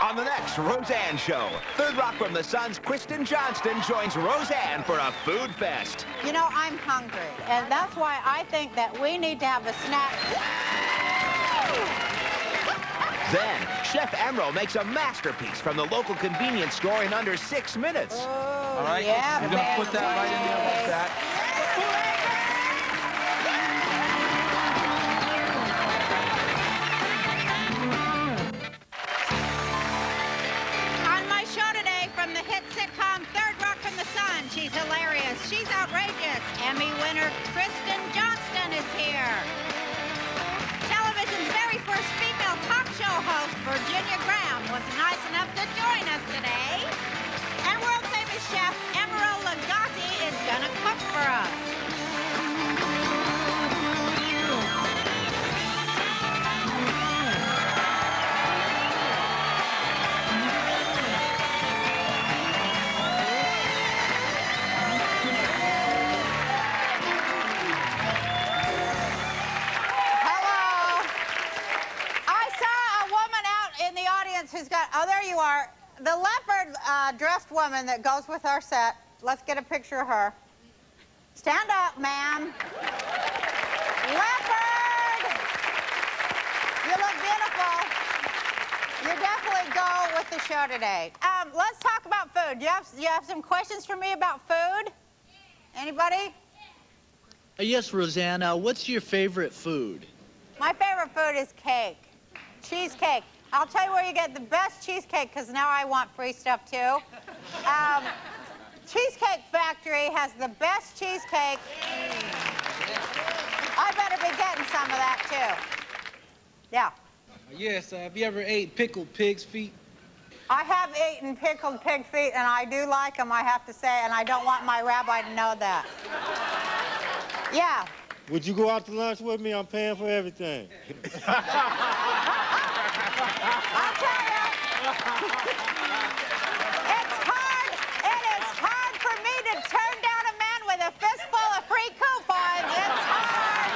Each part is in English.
On the next Roseanne show, Third Rock from the Sun's Kristin Johnston joins Roseanne for a food fest. You know, I'm hungry, and that's why I think that we need to have a snack. Then, Chef Emeril makes a masterpiece from the local convenience store in under 6 minutes. Oh, all right, yeah, you're gonna put that right in there like that. On my show today from the hit sitcom Third Rock from the Sun, she's hilarious, she's outrageous. Emmy winner Kristin Johnston is here. Television's very first female talk show host, Virginia Graham, was nice enough to join us today. And world-famous chef Emeril Lagasse is gonna cook for us. Who's got, oh, there you are. The leopard dressed woman that goes with our set. Let's get a picture of her. Stand up, ma'am. Leopard! You look beautiful. You definitely go with the show today. Let's talk about food. You have some questions for me about food? Anybody? Yes, Roseanne. What's your favorite food? My favorite food is cake. Cheesecake. I'll tell you where you get the best cheesecake, because now I want free stuff, too. Cheesecake Factory has the best cheesecake. I better be getting some of that, too. Yeah. Yes, have you ever ate pickled pig's feet? I have eaten pickled pig feet, and I do like them, I have to say, and I don't want my rabbi to know that. Yeah. Would you go out to lunch with me? I'm paying for everything. I'll tell you, it is hard for me to turn down a man with a fistful of free coupons. It's hard.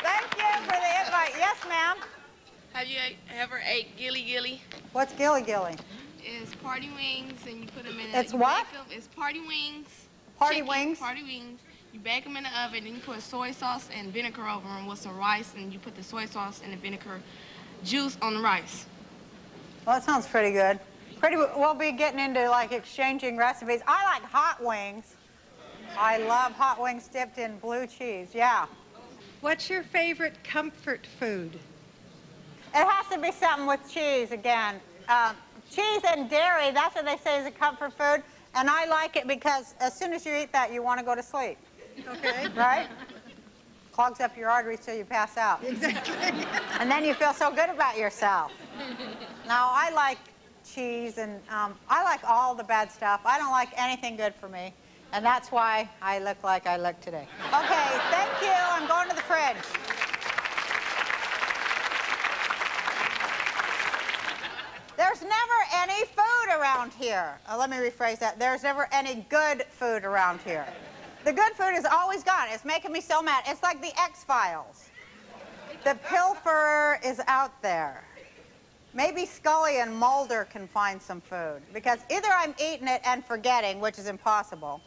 Thank you for the invite. Yes, ma'am. Have you ever ate gilly gilly? What's gilly gilly? It's party wings, and you put them in. It's what? It's party wings. Party chicken, wings? Party wings. You bake them in the oven, and you put soy sauce and vinegar over them with some rice, and you put the soy sauce and the vinegar juice on the rice. Well, that sounds pretty good. We'll be getting into, like, exchanging recipes. I like hot wings. I love hot wings dipped in blue cheese, yeah. What's your favorite comfort food? It has to be something with cheese, again. Cheese and dairy, that's what they say is a comfort food, and I like it because as soon as you eat that, you want to go to sleep. Okay. Right? Clogs up your arteries till you pass out. Exactly. And then you feel so good about yourself. Now, I like cheese, and I like all the bad stuff. I don't like anything good for me, and that's why I look like I look today. Okay, thank you. I'm going to the fridge. There's never any food around here. Let me rephrase that. There's never any good food around here. The good food is always gone. It's making me so mad. It's like the X-Files. The pilferer is out there. Maybe Scully and Mulder can find some food, because either I'm eating it and forgetting, which is impossible,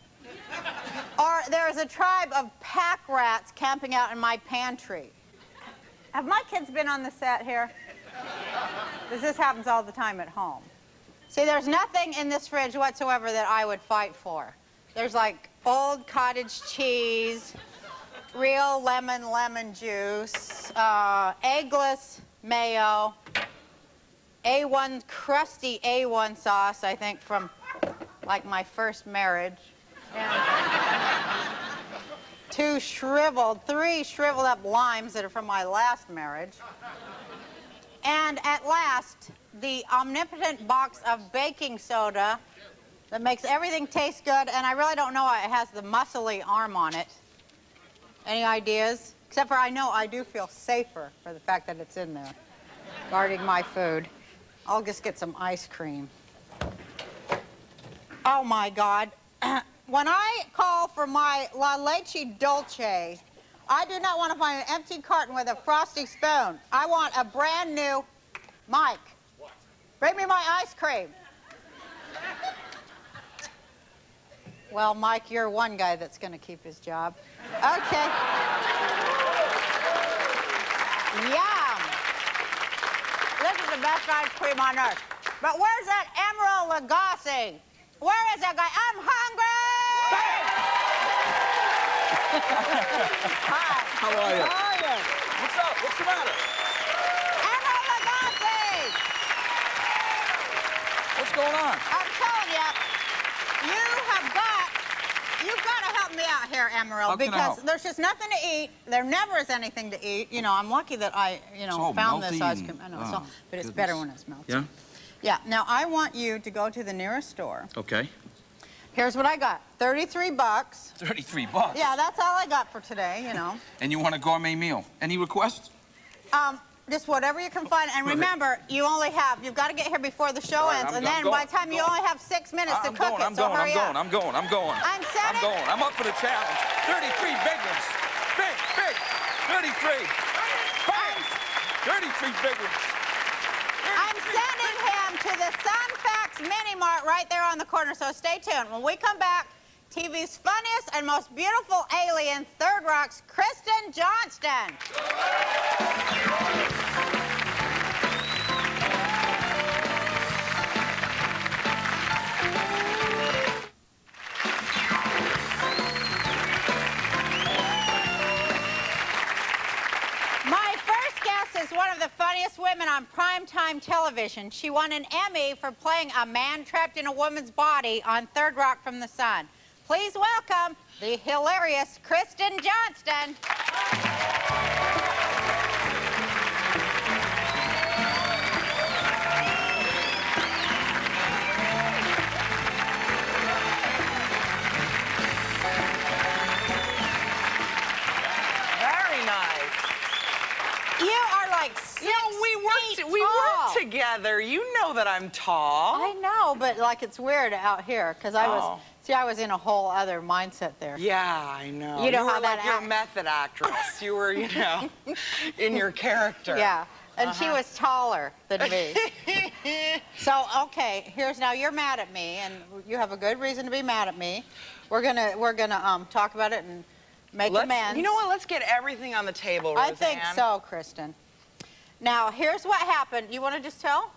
or there's a tribe of pack rats camping out in my pantry. Have my kids been on the set here? Because this happens all the time at home. See, there's nothing in this fridge whatsoever that I would fight for. There's like old cottage cheese, real lemon juice, eggless mayo, A1, crusty A1 sauce, I think, from like my first marriage. And three shriveled up limes that are from my last marriage. And at last, the omnipotent box of baking soda that makes everything taste good, and I really don't know why it has the muscly arm on it. Any ideas? Except for I know I do feel safer for the fact that it's in there, guarding my food. I'll just get some ice cream. Oh my God. When I call for my La Leche Dolce, I do not want to find an empty carton with a frosty spoon. I want a brand new Mike. What? Bring me my ice cream. Well, Mike, you're one guy that's going to keep his job. Okay. Yum. This is the best ice cream on earth. But where's that Emeril Lagasse? Where is that guy? I'm hungry! Hi. How are you? How are you? What's up? What's the matter? Emeril Lagasse! What's going on? I'm telling you, you've got to help me out here, Emeril, How can I because help? there's just nothing to eat. There never is anything to eat. You know, I'm lucky that I, all found this melty ice and- cream. I know, oh, but it's goodness. better when it's melted. Yeah? Yeah, now I want you to go to the nearest store. Okay. Here's what I got, 33 bucks. 33 bucks? Yeah, that's all I got for today, you know. And you want a gourmet meal? Any requests? Just whatever you can find. And remember, you've got to get here before the show ends. And then by the time you only have 6 minutes to cook it, so hurry up. I'm going. I'm going. I'm up for the challenge. 33 big ones. Big. 33. Bang! 33 big ones. I'm sending him to the Sunfax Mini Mart right there on the corner, so stay tuned. When we come back, TV's funniest and most beautiful alien, Third Rock's Kristin Johnston. My first guest is one of the funniest women on primetime television. She won an Emmy for playing a man trapped in a woman's body on Third Rock from the Sun. Please welcome the hilarious Kristin Johnston. Very nice. You are like 6 You know, we tall. work together. You know that I'm tall. I know, but like it's weird out here because I was in a whole other mindset there. Yeah, I know. You know were how that like you're a method actress. You were, in your character. Yeah, and she was taller than me. So, okay, now you're mad at me, and you have a good reason to be mad at me. We're gonna talk about it and make amends. You know what? Let's get everything on the table, Roseanne. I think so, Kristin. Now, here's what happened. You want to just tell?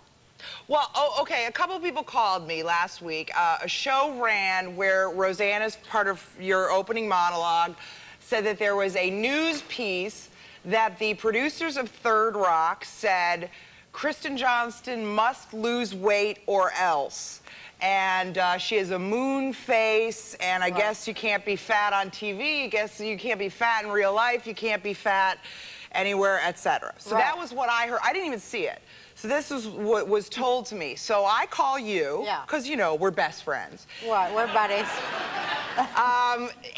Well, okay, a couple people called me last week. A show ran where Roseanne, as part of your opening monologue, said that there was a news piece that the producers of Third Rock said Kristin Johnston must lose weight or else. And she has a moon face, and I guess you can't be fat on TV. I guess you can't be fat in real life. You can't be fat anywhere, etc. So that was what I heard. I didn't even see it. So this is what was told to me. So I call you, because, we're best friends. What? We're buddies.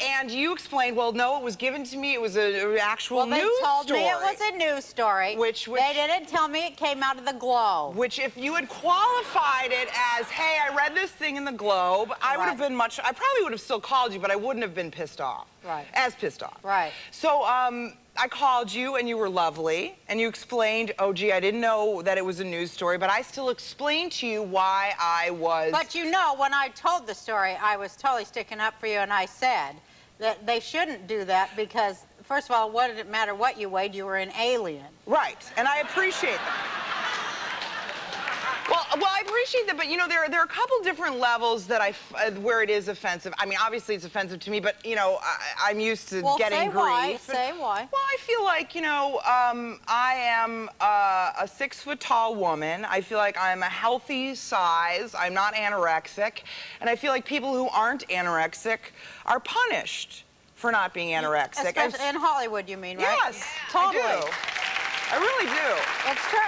And you explained, well, no, it was given to me. It was an actual news story. Well, they told me it was a news story. Which they didn't tell me it came out of the Globe. Which, if you had qualified it as, hey, I read this thing in the Globe, I would have been I probably would have still called you, but I wouldn't have been pissed off. Right. As pissed off. Right. So, I called you, and you were lovely, and you explained, oh, gee, I didn't know that it was a news story, but I still explained to you why I was... But when I told the story, I was totally sticking up for you, and I said that they shouldn't do that because, first of all, what did it matter what you weighed? You were an alien. Right, and I appreciate that. Well, I appreciate that, but there are a couple different levels that where it is offensive. I mean, obviously it's offensive to me, but I'm used to getting grief. Say why. Well, I feel like I am a 6-foot-tall woman. I feel like I'm a healthy size. I'm not anorexic, and I feel like people who aren't anorexic are punished for not being anorexic. Especially in Hollywood, you mean, right? Yes, totally. I do. I really do. It's true.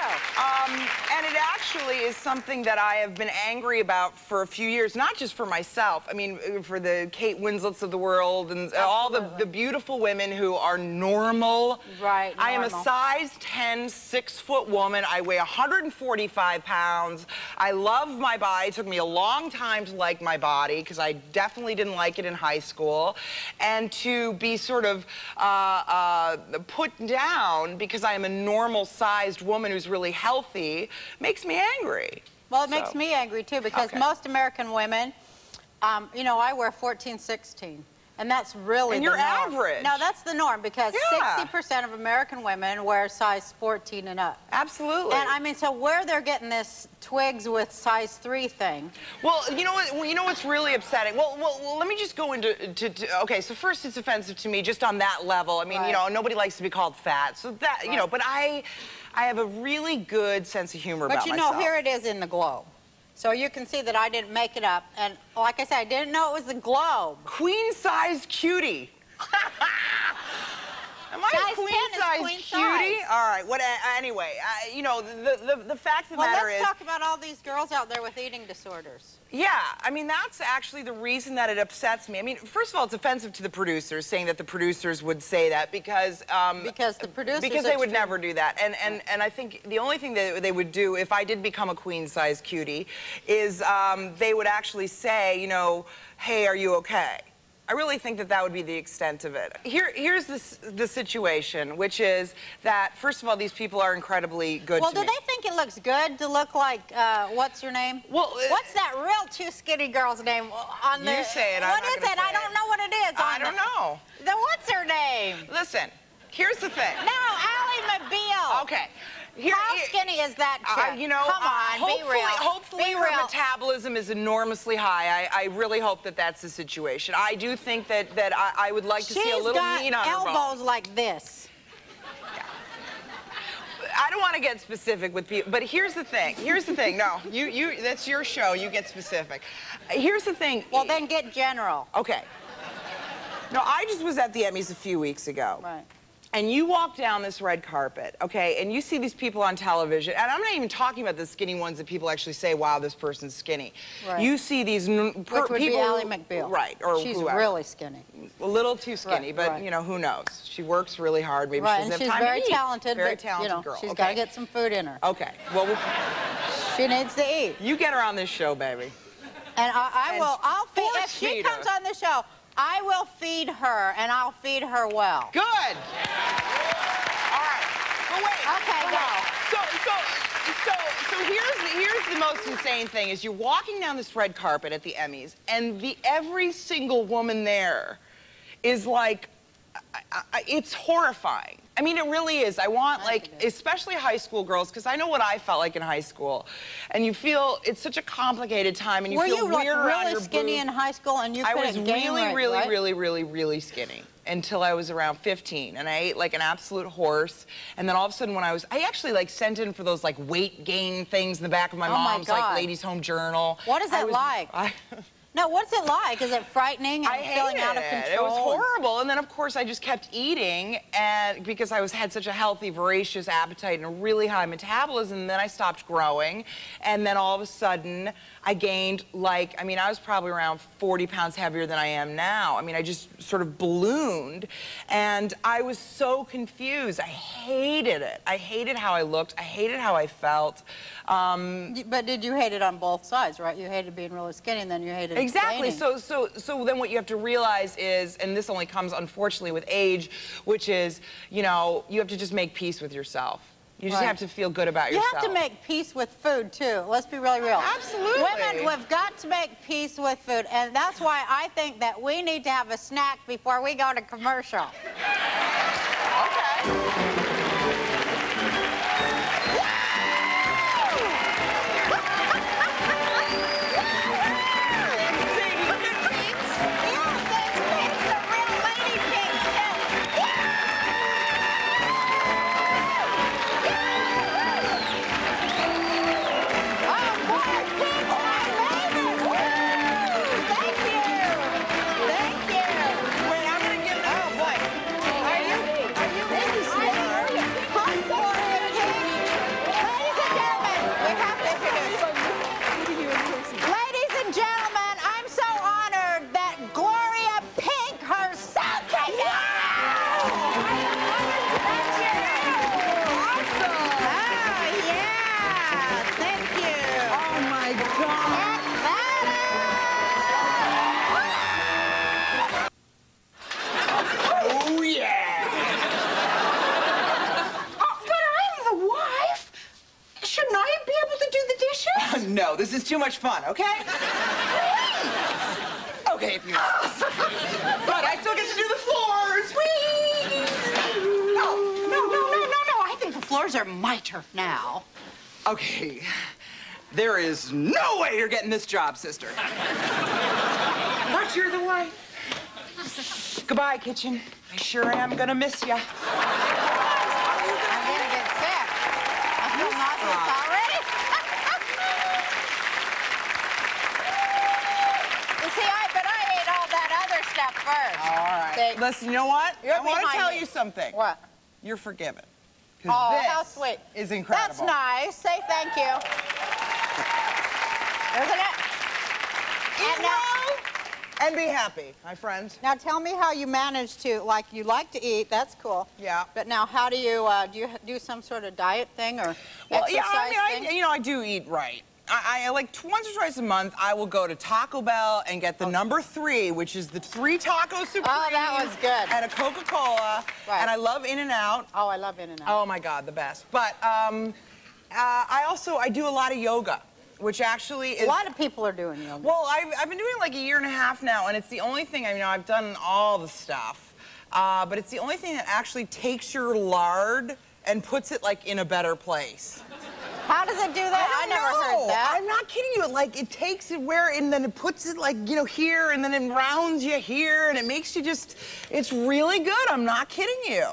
And it actually is something that I have been angry about for a few years, not just for myself. I mean, for the Kate Winslets of the world and all the beautiful women who are normal. Right, I am a size 10, 6-foot woman. I weigh 145 pounds. I love my body. It took me a long time to like my body because I definitely didn't like it in high school. And to be sort of put down because I am a normal normal-sized woman who's really healthy makes me angry. Well, it makes me angry, too, because most American women, you know, I wear 14, 16. And that's really and the you're norm. average. No, that's the norm, because 60% of American women wear size 14 and up. Absolutely. And I mean, so where they're getting this twigs with size 3 thing. Well, you know what? You know what's really upsetting? Well, let me just go into okay. So first, it's offensive to me just on that level. I mean, you know, nobody likes to be called fat, so that you know. But I have a really good sense of humor about myself. But you know, here it is in the globe. So you can see that I didn't make it up. And like I said, I didn't know it was the globe. Queen-sized cutie. Am I a queen-sized cutie? All right. What? Anyway, you know, the fact of the matter is. Let's talk about all these girls out there with eating disorders. Yeah, I mean, that's actually the reason that it upsets me. I mean, first of all, it's offensive to the producers, saying that the producers would say that because the producers because they would never do that. And I think the only thing that they would do if I did become a queen-sized cutie is they would actually say, you know, hey, are you okay? I really think that that would be the extent of it. Here's the situation, which is that, first of all, these people are incredibly good to me. Well, do they think it looks good to look like, what's your name? Well, what's that real too skinny girl's name on the... You say it, What is it? I don't know what it is. I don't know. What's her name? Listen, here's the thing. No, Ally McBeal. Okay. How skinny is that chick? You know, come on, be real. Hopefully be her real. metabolism is enormously high. I really hope that that's the situation. I do think that I would like to see a little meat on her bones. She's got elbows like this. Yeah. I don't want to get specific with people, but here's the thing. Here's the thing. No, that's your show. You get specific. Here's the thing. Well, then get general. Okay. No, I just was at the Emmys a few weeks ago. Right. And you walk down this red carpet, okay, and you see these people on television, and I'm not even talking about the skinny ones that people actually say, wow, this person's skinny. Right. You see these Which would be Ally McBeal. Right, or she's whoever. really skinny. A little too skinny, Right, but, right. you know, who knows? She works really hard. Maybe Right, she doesn't and have she's time very to eat. talented, Very but, talented you know, girl. she's Okay. got to get some food in her. Okay, well, She needs to eat. you get her on this show, baby. And I'll feed, if she feed comes her. on the show, I will feed her, and I'll feed her well. Good. All right. But wait. Okay, go. So here's the most insane thing is you're walking down this red carpet at the Emmys, and every single woman there is like, it's horrifying. I mean, it really is. I want, like, especially high school girls, because I know what I felt like in high school. And you feel, it's such a complicated time, and you feel weird around your boobs. Were you really skinny in high school, and you couldn't gain weight, I was really skinny until I was around 15. And I ate like an absolute horse. And then all of a sudden when I actually like sent in for those like weight gain things in the back of my mom's like ladies' home journal. What is that like? No, what's it like? Is it frightening and feeling out of control? It was horrible. And then, of course, I just kept eating and because I had such a healthy, voracious appetite and a really high metabolism. And then I stopped growing. And then all of a sudden, I gained, like, I mean, I was probably around 40 pounds heavier than I am now. I mean, I just sort of ballooned. And I was so confused. I hated it. I hated how I looked. I hated how I felt. But did you hate it on both sides, right? You hated being really skinny, and then you hated Exactly. gaining. So then what you have to realize is, and this only comes unfortunately with age, which is, you know, you have to just make peace with yourself. You just have to feel good about yourself. You have to make peace with food too. Let's be really real. Absolutely. Women, we've got to make peace with food, and that's why I think that we need to have a snack before we go to commercial. Okay. No, this is too much fun, okay? Okay, if you insist. But I still get to do the floors. Whee! No. I think the floors are my turf now. Okay. There is no way you're getting this job, sister. But you're the wife. Goodbye, kitchen. I sure am gonna miss ya. I'm gonna get sick. I feel nauseous already. You see, but I ate all that other stuff first. All right. See? Listen, you know what? You're I want to behind tell me. you something. What? You're forgiven. Oh, This how sweet. is incredible. That's nice. Say thank you. Isn't it? Eat well and be happy, my friend. Now tell me how you manage to, like, you like to eat, that's cool. Yeah. But now how do you do some sort of diet thing or Well, exercise yeah, I thing? mean, I do eat right. I like once or twice a month, I will go to Taco Bell and get the number 3, which is the 3 taco supreme. Oh, that was good. And a Coca-Cola. Right. And I love In-N-Out. Oh, I love In-N-Out. Oh my God, the best. But I do a lot of yoga, which actually is. A lot of people are doing yoga. Well, I've been doing it like a year and a half now, and it's the only thing. I've done all the stuff, but it's the only thing that actually takes your lard and puts it like in a better place. How does it do that? I never heard that. I'm not kidding you. Like, it takes it where, and then it puts it like, here, and then it rounds you here, and it makes you just, it's really good. I'm not kidding you.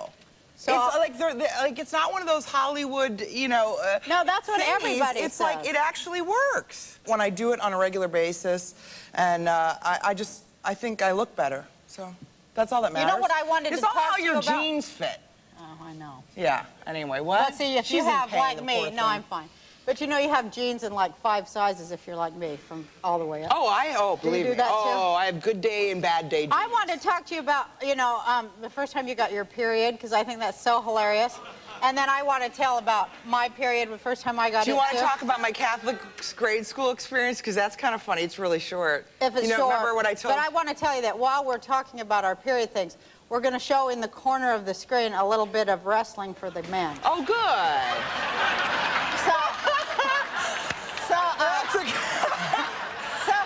So, it's like, it's not one of those Hollywood, No, that's what thingies. everybody It's says. like, it actually works. When I do it on a regular basis, and I think I look better. So, that's all that matters. You know what I wanted to It's all talk how to you your about? jeans fit. Oh, I know. Yeah, anyway, what? But see, if She's you in have, pain, like the me, poor no, thing. I'm fine. But you know, you have jeans in like 5 sizes if you're like me, from all the way up. Believe do me. that too? Oh, I have good day and bad day jeans. I want to talk to you about, the first time you got your period, because I think that's so hilarious. And then I want to tell about my period, the first time I got it, Do you want to too. talk about my Catholic grade school experience? Because that's kind of funny. It's really short. If it's short. Remember what I told But I want to tell you that while we're talking about our period things, we're going to show in the corner of the screen a little bit of wrestling for the men. Oh, good. So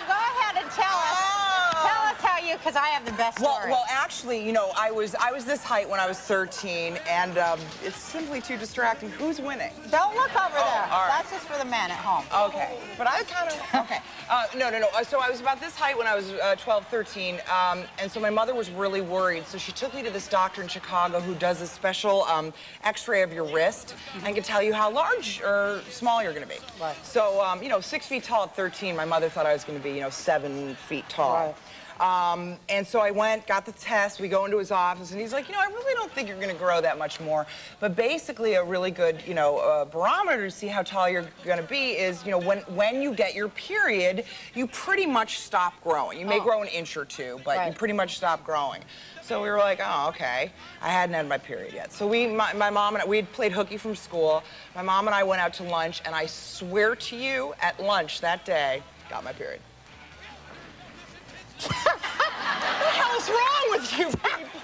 go ahead and tell us how you, because I have the best story. Well, actually, I was this height when I was 13, and it's simply too distracting. Who's winning? Don't look over there. All right. That's just for the men at home. Okay. But I kind of, okay. No. So I was about this height when I was 12, 13, and so my mother was really worried. So she took me to this doctor in Chicago who does a special x-ray of your wrist and can tell you how large or small you're going to be. Right. So, 6 feet tall at 13, my mother thought I was going to be, 7 feet tall. Right. And so I went, got the test, we go into his office, and he's like, I really don't think you're going to grow that much more. But basically a really good, barometer to see how tall you're going to be is, when you get your period, you pretty much stop growing. You may grow an inch or two, but you pretty much stop growing. So we were like, oh, okay. I hadn't had my period yet. So my mom and I, we had played hooky from school. My mom and I went out to lunch, and I swear to you, at lunch that day, got my period. What the hell's wrong with you people?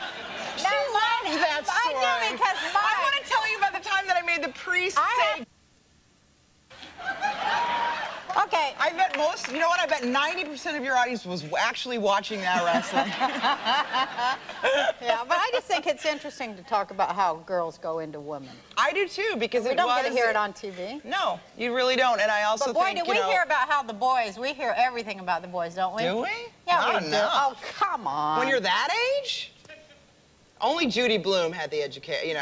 She loves that story. I do, because I want to tell you about the time that I made the priest say... Okay. I bet I bet 90% of your audience was actually watching that wrestling. Yeah, but I just think it's interesting to talk about how girls go into women. I do too, because we don't get to hear it on TV. No, you really don't. And I also but boy, think, do we hear about how the boys, we hear everything about the boys, don't we? Do we? Yeah, Not we do. enough. Oh, come on. When you're that age? Only Judy Blume had the education,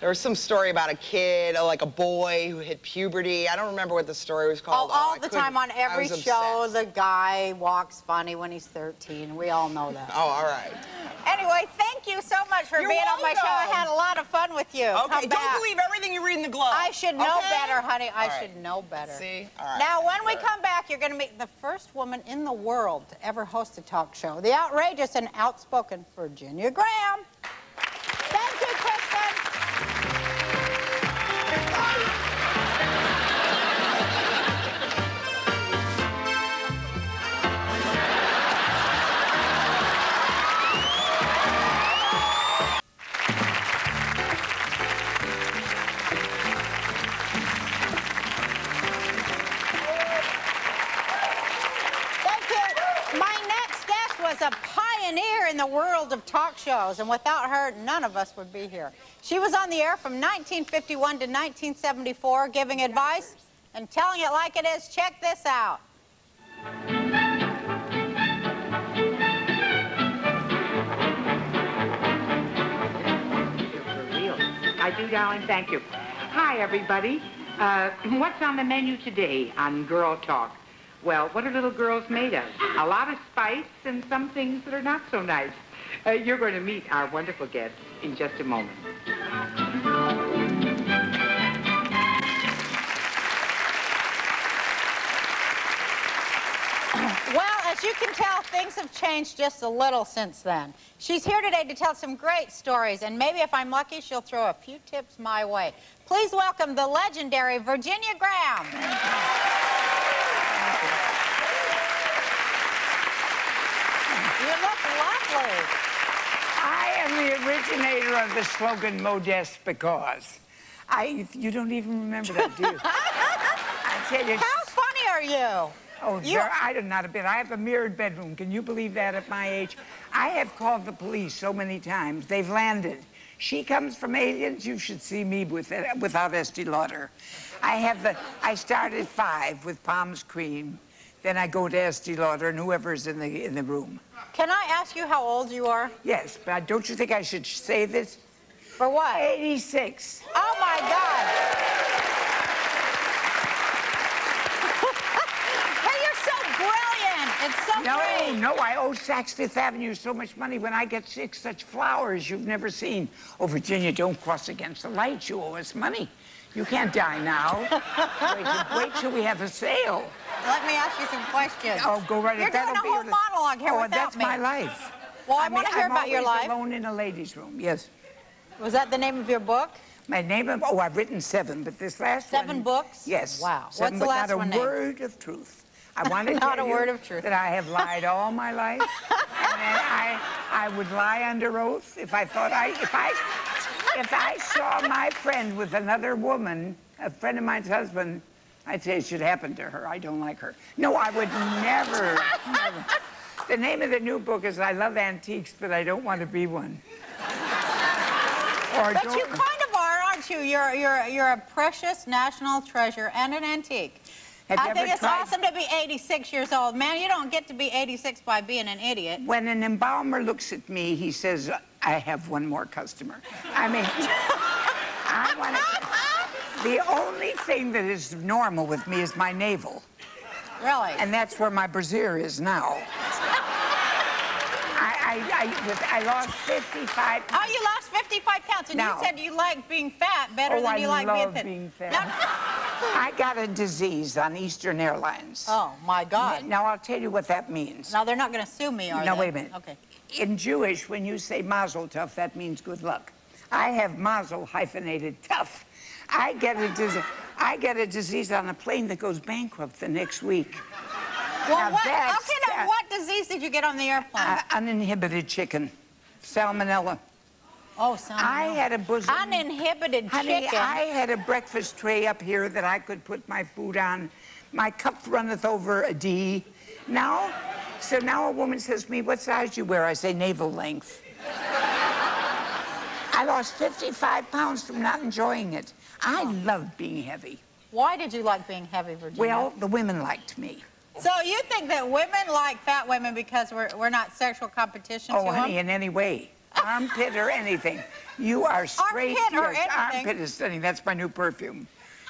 There was some story about a kid, like a boy who hit puberty. I don't remember what the story was called. All the time on every show, obsessed. the guy walks funny when he's 13. We all know that. Oh, all right. Anyway, thank you so much for being on my show. I had a lot of fun with you. Okay, Come back. don't believe everything you read in the glove. I should know better, honey. I should know better. See? All right. Now, when we come back, you're going to meet the first woman in the world to ever host a talk show, the outrageous and outspoken Virginia Graham. Thank you, Kristin. the world of talk shows, and without her, none of us would be here. She was on the air from 1951 to 1974, giving advice and telling it like it is. Check this out. For real. I do, darling. Thank you. Hi, everybody. What's on the menu today on Girl Talk? Well, what are little girls made of? A lot of spice and some things that are not so nice. You're going to meet our wonderful guest in just a moment. Well, as you can tell, things have changed just a little since then. She's here today to tell some great stories, and maybe if I'm lucky, she'll throw a few tips my way. Please welcome the legendary Virginia Graham. You look lovely. I am the originator of the slogan, Modest Because. You don't even remember that, do you? I tell you. How funny are you? Oh, I do not a bit. I have a mirrored bedroom. Can you believe that at my age? I have called the police so many times. They've landed. She comes from aliens. You should see me without Estee Lauder. I start at 5 with Palm's cream. Then I go to Estee Lauder and whoever's in the room. Can I ask you how old you are? Yes, but don't you think I should say this? For what? 86. Oh, my God. Hey, you're so brilliant. It's so great. No, I owe Saks Fifth Avenue so much money. When I get sick, such flowers you've never seen. Oh, Virginia, don't cross against the light. You owe us money. You can't die now. Wait till we have a sale. Let me ask you some questions. Oh, go right ahead. You're doing a whole monologue here without that's me. my life. Well, I want to hear about your life. I'm always alone in a ladies' room, yes. Was that the name of your book? My name of, I've written 7, but this last one. 7 books? Yes. Wow. 7, What's the last one named? Not a word of truth. I want to Not tell a you word of truth. that I have lied all my life. And I would lie under oath if I thought if I saw my friend with another woman, a friend of mine's husband, I'd say it should happen to her. I don't like her. No, I would never. The name of the new book is I Love Antiques, but I Don't Want to Be One. But you kind of are, aren't you? You're a precious national treasure and an antique. I think it's awesome to be 86 years old. Man, you don't get to be 86 by being an idiot. When an embalmer looks at me, he says, I have one more customer. I mean, the only thing that is normal with me is my navel. Really? And that's where my brassiere is now. I lost 55 pounds. Oh, you lost 55 pounds, and you said you like being fat better than you like being thin. I love being fat. I got a disease on Eastern Airlines. Oh, my God. Now, I'll tell you what that means. Now, they're not going to sue me, are they? No, wait a minute. Okay. In Jewish, when you say mazel tov, that means good luck. I have mazel hyphenated tough. I get a disease on a plane that goes bankrupt the next week. Well, what disease did you get on the airplane? Uninhibited chicken. Salmonella. Oh, salmonella. I had a bosom. Uninhibited Honey, chicken. I had a breakfast tray up here that I could put my food on. My cup runneth over a D. Now a woman says to me, what size do you wear? I say navel length. I lost 55 pounds from not enjoying it. I love being heavy. Why did you like being heavy, Virginia? Well, the women liked me. So you think that women like fat women because we're not sexual competition to them? Oh, honey, in any way. Armpit or anything. You are straight. Armpit or anything. Armpit is stunning. That's my new perfume.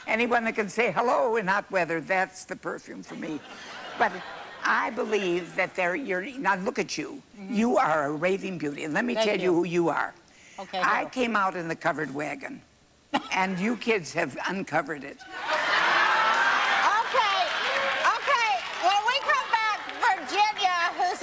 Anyone that can say hello in hot weather, that's the perfume for me. But I believe that now look at you. Mm-hmm. You are a raving beauty. And let me tell you who you are. Okay, I came out in the covered wagon, and you kids have uncovered it.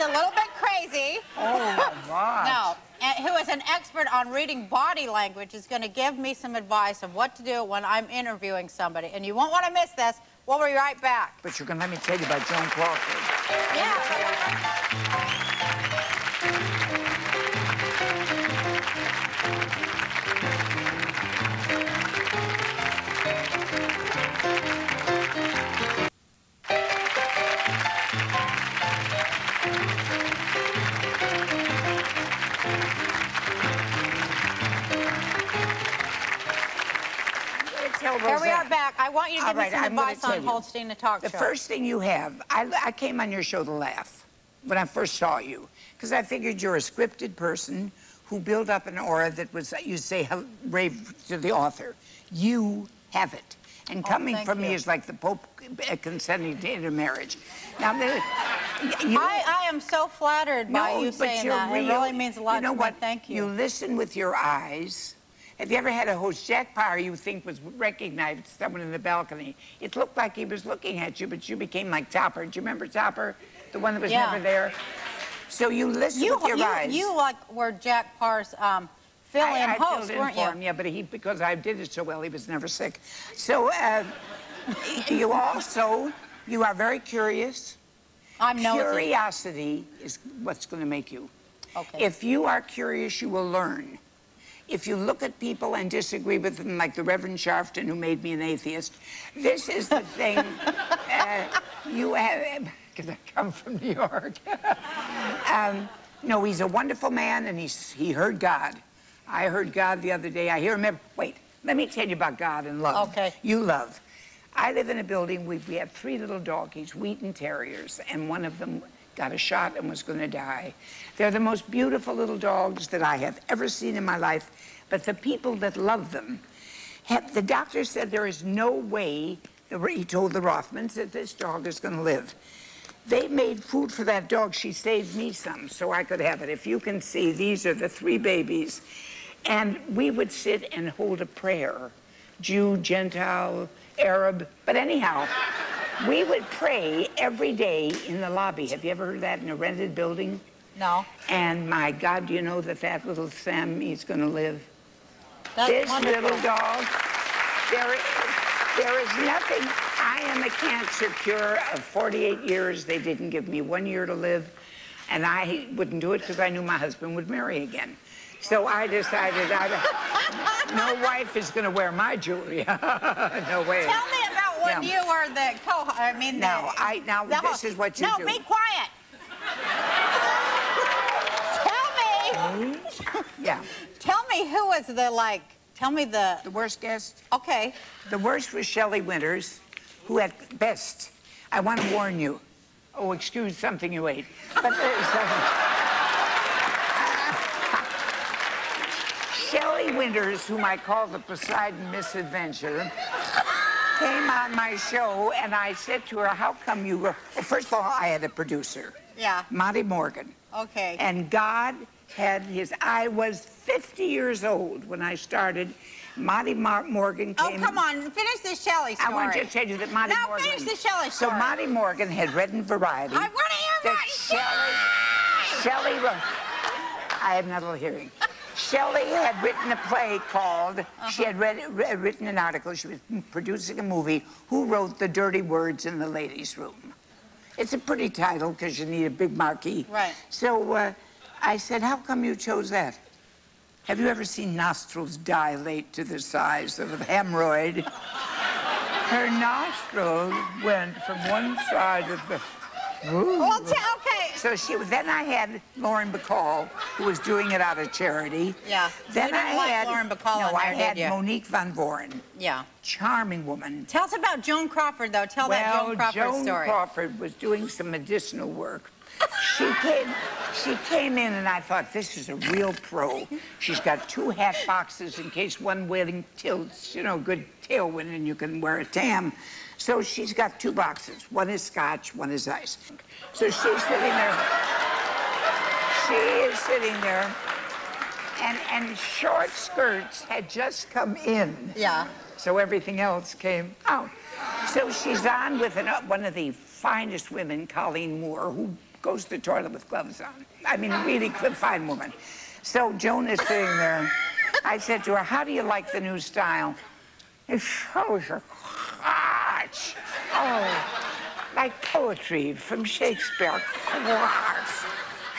A little bit crazy. Oh, my God. No, and who is an expert on reading body language, is going to give me some advice of what to do when I'm interviewing somebody. And you won't want to miss this. We'll be right back. But you're going to let me tell you about Joan Crawford. Yeah. Jack, I want you to give me some I'm gonna advice tell on you. Holstein the talk show. The first thing you have, I came on your show to laugh when I first saw you, because I figured you're a scripted person who built up an aura that was, you say, rave to the author. You have it. And coming from me is like the Pope consenting to intermarriage. Now, I am so flattered by you saying that. It really means a lot to me. You know what? Thank you. You listen with your eyes. Have you ever had a host, Jack Parr, you think was recognized someone in the balcony? It looked like he was looking at you, but you became like Topper. Do you remember Topper? The one that was never there? So you listen with your eyes. You like were Jack Parr's fill-in host, weren't you? Yeah, but because I did it so well, he was never sick. So you are very curious. I'm nosy. Curiosity is what's going to make you. Okay. If you are curious, you will learn. If you look at people and disagree with them, like the Reverend Sharfton, who made me an atheist, this is the thing you have, because I come from New York. No, he's a wonderful man, and he heard God. I heard God the other day. I hear him. Wait, let me tell you about God and love. Okay. You love. I live in a building. We have 3 little doggies, Wheaton Terriers, and one of them got a shot and was going to die. They're the most beautiful little dogs that I have ever seen in my life, but the people that love them, the doctor said there is no way, he told the Rothmans, that this dog is going to live. They made food for that dog. She saved me some so I could have it. If you can see, these are the 3 babies. And we would sit and hold a prayer, Jew, Gentile, Arab, but anyhow, we would pray every day in the lobby. Have you ever heard that in a rented building? No. And my God, do you know that little Sammy's going to live? That's this wonderful. Little dog, there is nothing. I am a cancer cure of 48 years. They didn't give me 1 year to live, and I wouldn't do it because I knew my husband would marry again. So I decided no wife is going to wear my jewelry. No way. Tell me about when you were the this is what you do. No, be quiet. Tell me. Yeah. Tell me who was the worst guest? Okay. The worst was Shelley Winters, who at best, I want to warn you. Oh, excuse something you ate. But Shelley Winters, whom I call the Poseidon Misadventure, came on my show, and I said to her, how come you were... Well, first of all, I had a producer. Yeah. Monty Morgan. Okay. And God had I was 50 years old when I started. Monty Morgan came... Oh, come on. Finish the Shelley story. I want to tell you that Monty Morgan... No, finish the Shelley story. So Monty Morgan had read in Variety... I want to hear that Shelley I have not a little hearing. Shelley had written a play called... She had written an article. She was producing a movie. Who wrote The Dirty Words in the Ladies' Room? It's a pretty title because you need a big marquee. Right. So I said, how come you chose that? Have you ever seen nostrils dilate to the size of a hemorrhoid? Her nostrils went from one side of the... Well, okay. So then I had Lauren Bacall, who was doing it out of charity. Yeah. Then you didn't like Lauren Bacall No, in there, I had did you? Monique Van Voren. Yeah. Charming woman. Tell us about Joan Crawford, though. Tell that Joan Crawford story. Joan Crawford was doing some medicinal work. She came in, and I thought, this is a real pro. She's got 2 hat boxes in case one wedding tilts, good tailwind, and you can wear a tam. So she's got 2 boxes. One is scotch, one is ice. So she's sitting there. She is sitting there, and short skirts had just come in. Yeah. So everything else came out. So she's on with one of the finest women, Colleen Moore, who goes to the toilet with gloves on. I mean, really fine woman. So Joan is sitting there. I said to her, how do you like the new style? It shows her crotch. Oh, like poetry from Shakespeare. Crotch.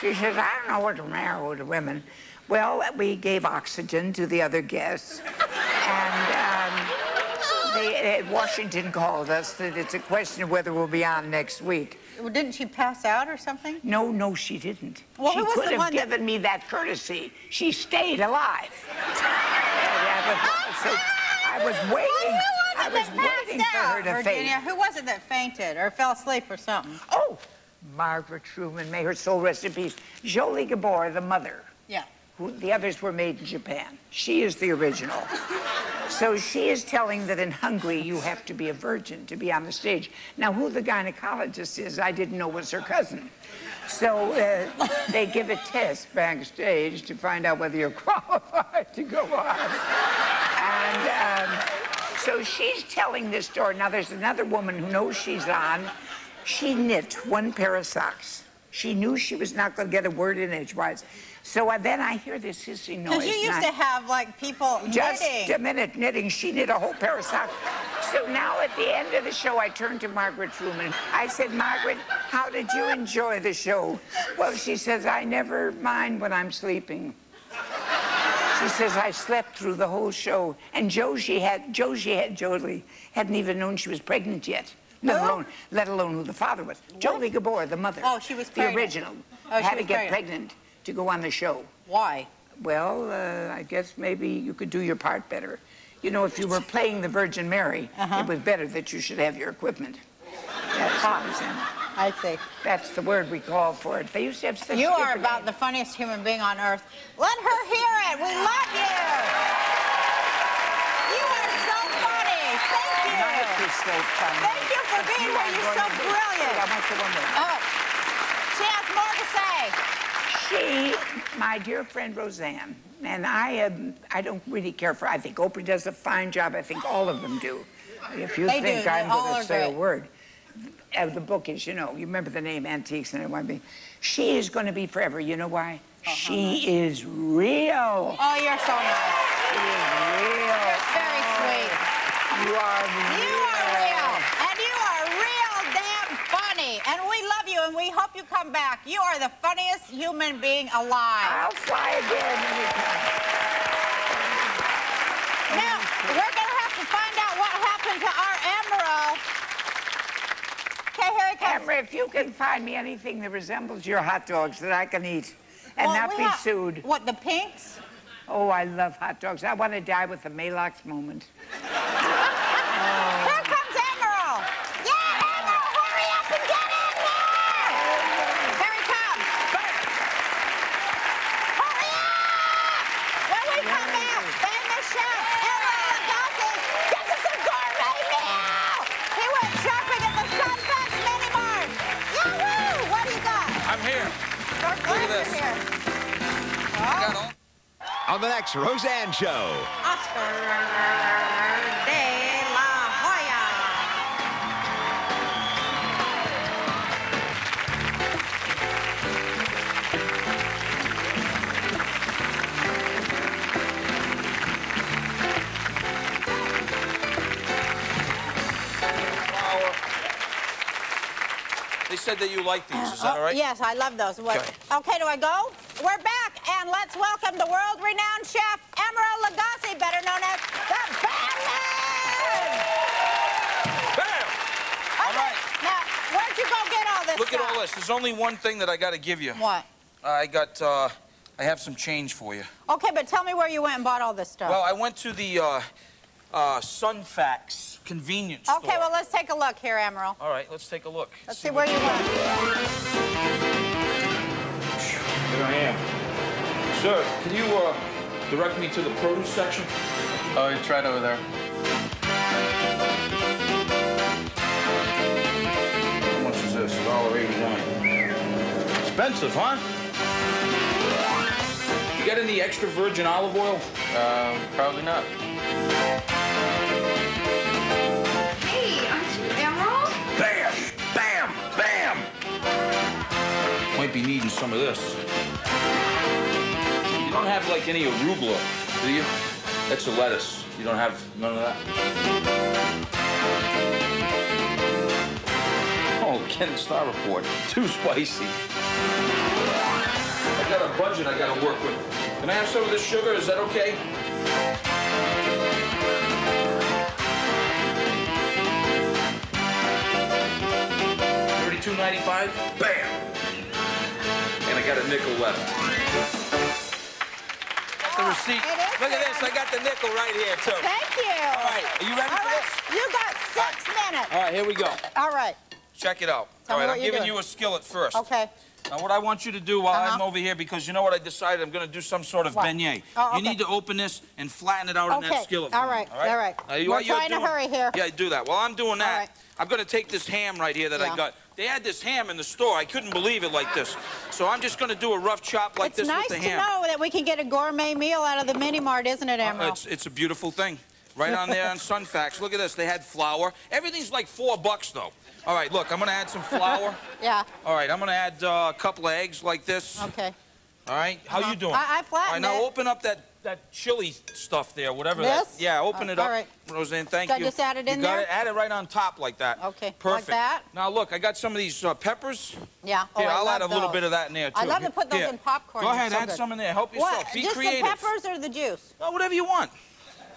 She says, I don't know what's the matter with the women. Well, we gave oxygen to the other guests. And Washington called us that it's a question of whether we'll be on next week. Didn't she pass out or something? No, she didn't. Well, she could have given me that courtesy. She stayed alive. I was waiting. was it that passed out, Virginia? Who was it that fainted or fell asleep or something? Oh, Margaret Truman, may her soul rest in peace. Jolie Gabor, the mother. Yeah. Who, the others were made in Japan. She is the original. So she is telling that in Hungary you have to be a virgin to be on the stage. Now, who the gynecologist is, I didn't know was her cousin. So they give a test backstage to find out whether you're qualified to go on. And so she's telling this story. Now, there's another woman who knows she's on. She knit one pair of socks. She knew she was not going to get a word in edgewise. So then I hear this hissing noise. Because you used to have, like, people just knitting. Just a minute, knitting. She knit a whole pair of socks. So now at the end of the show, I turned to Margaret Truman. I said, Margaret, how did you enjoy the show? Well, she says, I never mind when I'm sleeping. She says, I slept through the whole show. And Jolie hadn't even known she was pregnant yet. Let alone who the father was. What? Jolie Gabor, the mother. Oh, she was pregnant. The original. Oh, had to get pregnant to go on the show. Why? Well, I guess maybe you could do your part better. You know, if you were playing the Virgin Mary, it was better that you should have your equipment. That's I see. That's the word we call for it. They used to have such You are about the funniest human being on earth. Let her hear it. We love you. You are so funny. Thank you. Mike is so funny. Thank you for being here. You're so brilliant. I want the woman. Oh, she has more to say. My dear friend Roseanne, and I don't really care for, I think Oprah does a fine job. I think all of them do. If you think I'm going to say a word. The book is, you know, you remember the name Antiques and everything. She is going to be forever. You know why? She is real. Oh, you're so nice. She is real. You're very sweet. You are real. You are real. And you are real damn funny. And we love you, and we hope you come back. You are the funniest human being alive. I'll fly again anytime. Now, we're going to have to find out what happened to our Emeril. Okay, here he comes. Emeril, if you can find me anything that resembles your hot dogs that I can eat and not be sued. What, the pinks? Oh, I love hot dogs. I want to die with the Maalox moment. Here comes Emeril. Yeah, Emeril, hurry up and get in there. Here he comes. Hurry up. When we come back, famous chef Emeril Lagasse gets us a gourmet meal. He went shopping at the Sunfest Mini Mart. Yahoo! What do you got? I'm here. Look at this. Here. I got all... On the next Roseanne Show. Oscar de la Hoya. They said that you like these. Is that all right? Yes, I love those. Okay, do I go? We're back, and let's welcome the world-renowned chef, Emeril Lagasse, better known as the Batman! Bam! All right. Now, where'd you go get all this Look stuff? at all this. There's only one thing that I got to give you. What? I have some change for you. Okay, but tell me where you went and bought all this stuff. Well, I went to the Sunfax convenience store. Okay, well, let's take a look here, Emeril. All right, let's take a look. Let's see where you went. Here I am. Sir, can you direct me to the produce section? Oh, it's right over there. How much is this? $1.89. Expensive, huh? You got any extra virgin olive oil? Probably not. Hey, aren't you Emeril? Bam! Bam! Bam! Might be needing some of this. You don't have, like, any arugula, do you? That's a lettuce. You don't have none of that? Oh, Ken Star Report. Too spicy. I got a budget I got to work with. Can I have some of this sugar? Is that okay? $32.95. Bam! And I got a nickel left. The receipt. It is Look at this. good. I got the nickel right here, too. Thank you. All right. Are you ready All for right. this? You got 6 minutes. All right, here we go. All right. Check it out. Tell All me right, what I'm you're giving doing. you a skillet first. Okay. Now, what I want you to do while I'm over here, because you know what I decided? I'm going to do some sort of beignet. Oh, okay. You need to open this and flatten it out in that skillet. All right. All right. We're trying to hurry here. Yeah, do that. While I'm doing that, right. I'm going to take this ham right here that I got. They had this ham in the store. I couldn't believe it like this. So I'm just going to do a rough chop like this with the ham. It's nice to know that we can get a gourmet meal out of the mini mart, isn't it, Emeril? It's a beautiful thing. Right on there on Sunfax. Look at this. They had flour. Everything's like $4, though. All right, look, I'm going to add some flour. Yeah. All right, I'm going to add a couple of eggs like this. Okay. All right, how you doing? I flattened All right, now it. open up that chili stuff there, whatever This? that. Yeah, open it up. All right. Roseanne, thank Should I you. just add it in you got there? It. Add it right on top like that. Okay, Perfect. like that? Now, look, I got some of these peppers. Yeah. Here, I I'll love add a little those. bit of that in there, too. I love to put those Here. in popcorn. Go They're ahead, so add good. some in there. Help yourself. What? Be Just creative. the peppers or the juice? No, whatever you want.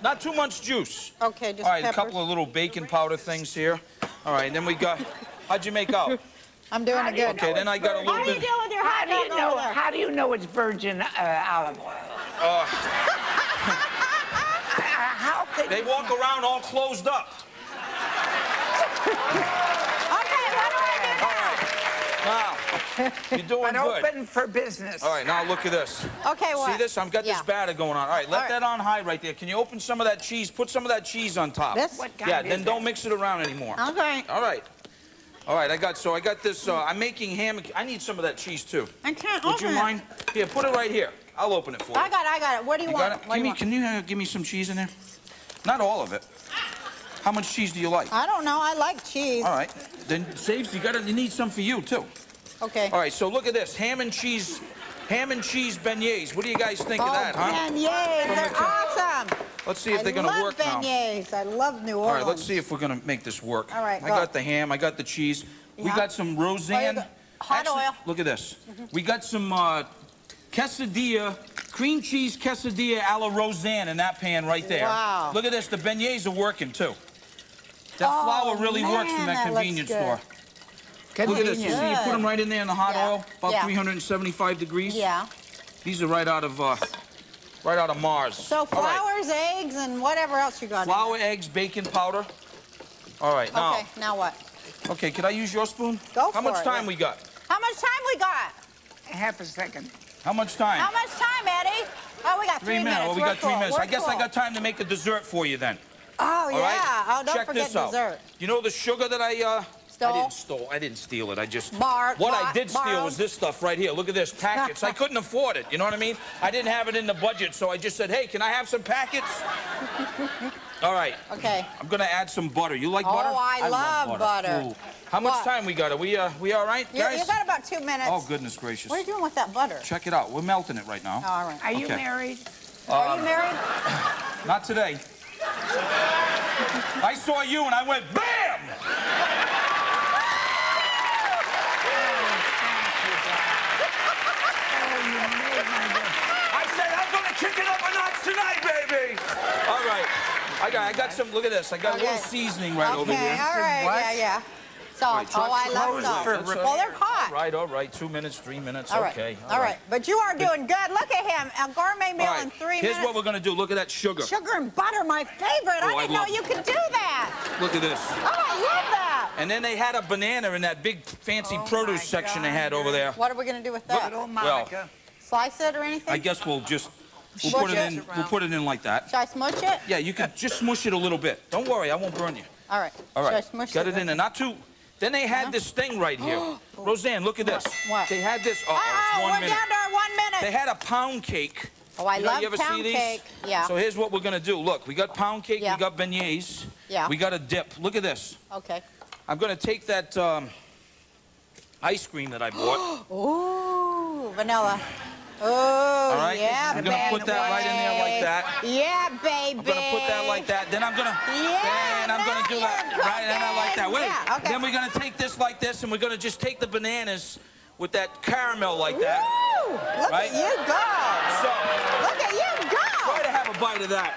Not too much juice. Okay, just All right, peppers. a couple of little baking powder things here. All right, and then we got... How'd you make out? I'm doing it good. Okay, then I got a little How bit... you doing with your hot dog over there? How do you know it's virgin olive oil? How could They walk around all closed up. Okay, what do I do now? Now, you're doing but good. open for business. All right, now look at this. Okay, what? See this? I've got this batter going on. All right, let All right. that on high right there. Can you open some of that cheese? Put some of that cheese on top. This? What kind Yeah, is then it? don't mix it around anymore. Okay. All right. All right, I got this, I'm making ham. I need some of that cheese, too. I can't Would open you it. mind? Here, put it right here. I'll open it for you. I got it. What do you, You want? got it? What do you want? Can you give me some cheese in there? Not all of it. How much cheese do you like? I don't know. I like cheese. All right. Then, Saves, you need some for you, too. Okay. All right, so look at this. Ham and cheese beignets. What do you guys think of that, huh? Beignets, they're awesome. Let's see if they're going to work now. I love beignets. I love New Orleans. All right, let's see if we're going to make this work. All right, I go. got the ham. I got the cheese. We Yeah. got some Roseanne. Hot oil. Look at this. We got some quesadilla, cream cheese quesadilla a la Roseanne in that pan right there. Wow. Look at this. The beignets are working, too. That flour really works from that convenience store. Look at this. You see, you put them right in there in the hot oil, about 375 degrees. Yeah. These are right out of Mars. So All right. flowers, eggs, and whatever else you got. Flour, eggs, baking powder. All right, now. Okay, now what? Okay, could I use your spoon? Go for How much it, time yeah. we got? How much time we got? Half a second. How much time? How much time, Eddie? Oh, we got 3 minutes. Well, we We're got 3 full. minutes. We're I guess I full. got time to make a dessert for you then. Oh, All yeah. right? Oh, don't Check forget this out. dessert. You know the sugar that I Stole? I didn't steal it. I just... Borrowed. What I did steal Borrowed. was this stuff right here. Look at this, packets. I couldn't afford it, you know what I mean? I didn't have it in the budget, so I just said, hey, can I have some packets? All right. Okay. I'm going to add some butter. You like butter? Oh, I love butter. Ooh. How much time we got? Are we all right, guys? You got about 2 minutes. Oh, goodness gracious. What are you doing with that butter? Check it out. We're melting it right now. All right. Are you Okay. married? Are you married? Not today. I saw you and I went, bam! I said, I'm going to kick it up a notch tonight, baby! All right. I got some, look at this. I got a little seasoning right over here. Okay, all right. Yeah. Salt. Oh, I love salt. Well, they're hot. All right. 2 minutes, 3 minutes. All right. Okay. All right. But you are doing good. Look at him. A gourmet meal All right. in 3 minutes. Here's what we're going to do. Look at that sugar. Sugar and butter, my favorite. Oh, I didn't know love you could do that. Look at this. Oh, I love that. And then they had a banana in that big fancy produce section they had over there. What are we going to do with that? Well, Slice it or anything? I guess we'll Smush put it it. in. We'll put it in like that. Should I smush it? Yeah, you could just smush it a little bit. Don't worry, I won't burn you. All right. All Should I right. smush Got it in there. Not too. Then they had this thing right here. Roseanne, look at this. What? They had this. Oh, Oh, it's 1 we're minute. down to our 1 minute. They had a pound cake. Oh, I love you ever pound see these? cake. Yeah. So here's what we're gonna do. Look, we got pound cake. Yeah. We got beignets. Yeah. We got a dip. Look at this. Okay. I'm gonna take that ice cream that I bought. Ooh, vanilla. Oh, All right. yeah, I'm gonna put that right in there like that. Yeah, baby. I'm gonna put that like that. Then I'm gonna. Yeah, Then I'm gonna do that right, and I like that. Wait. Yeah, okay. Then we're gonna take this like this, and we're gonna just take the bananas with that caramel like that. Woo! Look Right? at you go. So. Look at you go. Try to have a bite of that.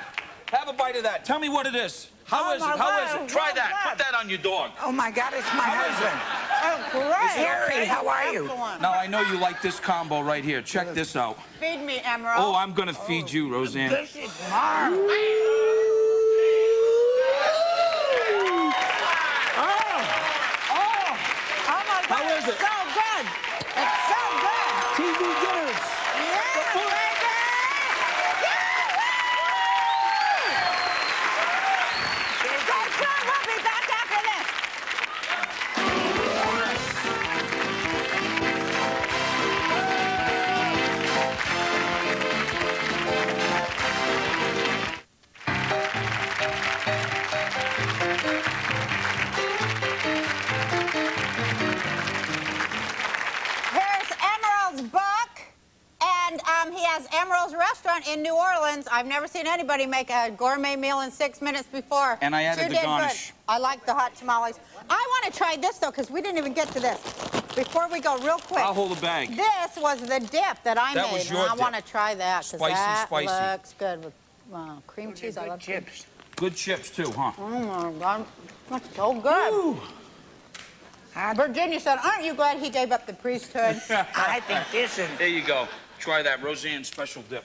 Have a bite of that. Tell me what it is. How is it? How is it? Try that. Put that on your dog. Oh, my God, it's my husband. Oh, great. Jerry, how are you? Excellent. Now, I know you like this combo right here. Check this out. Feed me, Emeril. Oh, I'm going to feed you, Roseanne. This is marvelous. Oh my God, How is it? it's so good. It's so good. TV Guinness. Yeah, baby. Stay tuned. We'll be back after this. Here's Emeril's book, and he has Emeril's restaurant in New Orleans. I've never seen anybody make a gourmet meal in 6 minutes before. And I added You the did garnish. good. I like the hot tamales. I want to try this, though, because we didn't even get to this. Before we go, real quick. I'll hold the bag. This was the dip that I That made, was your and I dip. want to try that, because Spicy, that spicy. looks good with cream cheese. I love Chips. Good chips, too, huh? Oh, my God. That's so good. Virginia said, aren't you glad he gave up the priesthood? I think this is... There you go. Try that Roseanne special dip.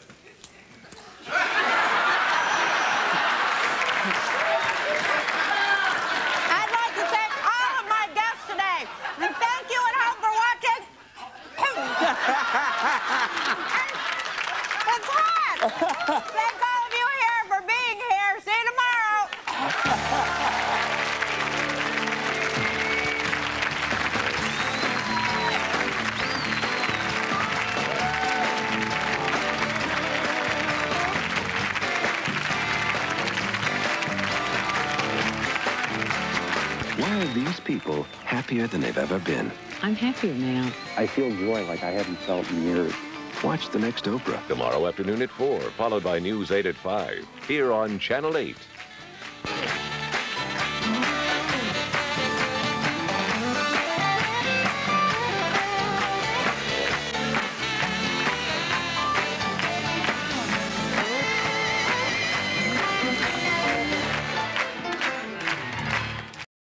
I'd like to thank all of my guests today. And thank you at home for watching. It's hot. Thank all of you here for being here. See you tomorrow. Why are these people happier than they've ever been? I'm happier now. I feel joy like I haven't felt in years. Watch the next Oprah. Tomorrow afternoon at 4, followed by News 8 at 5, here on Channel 8.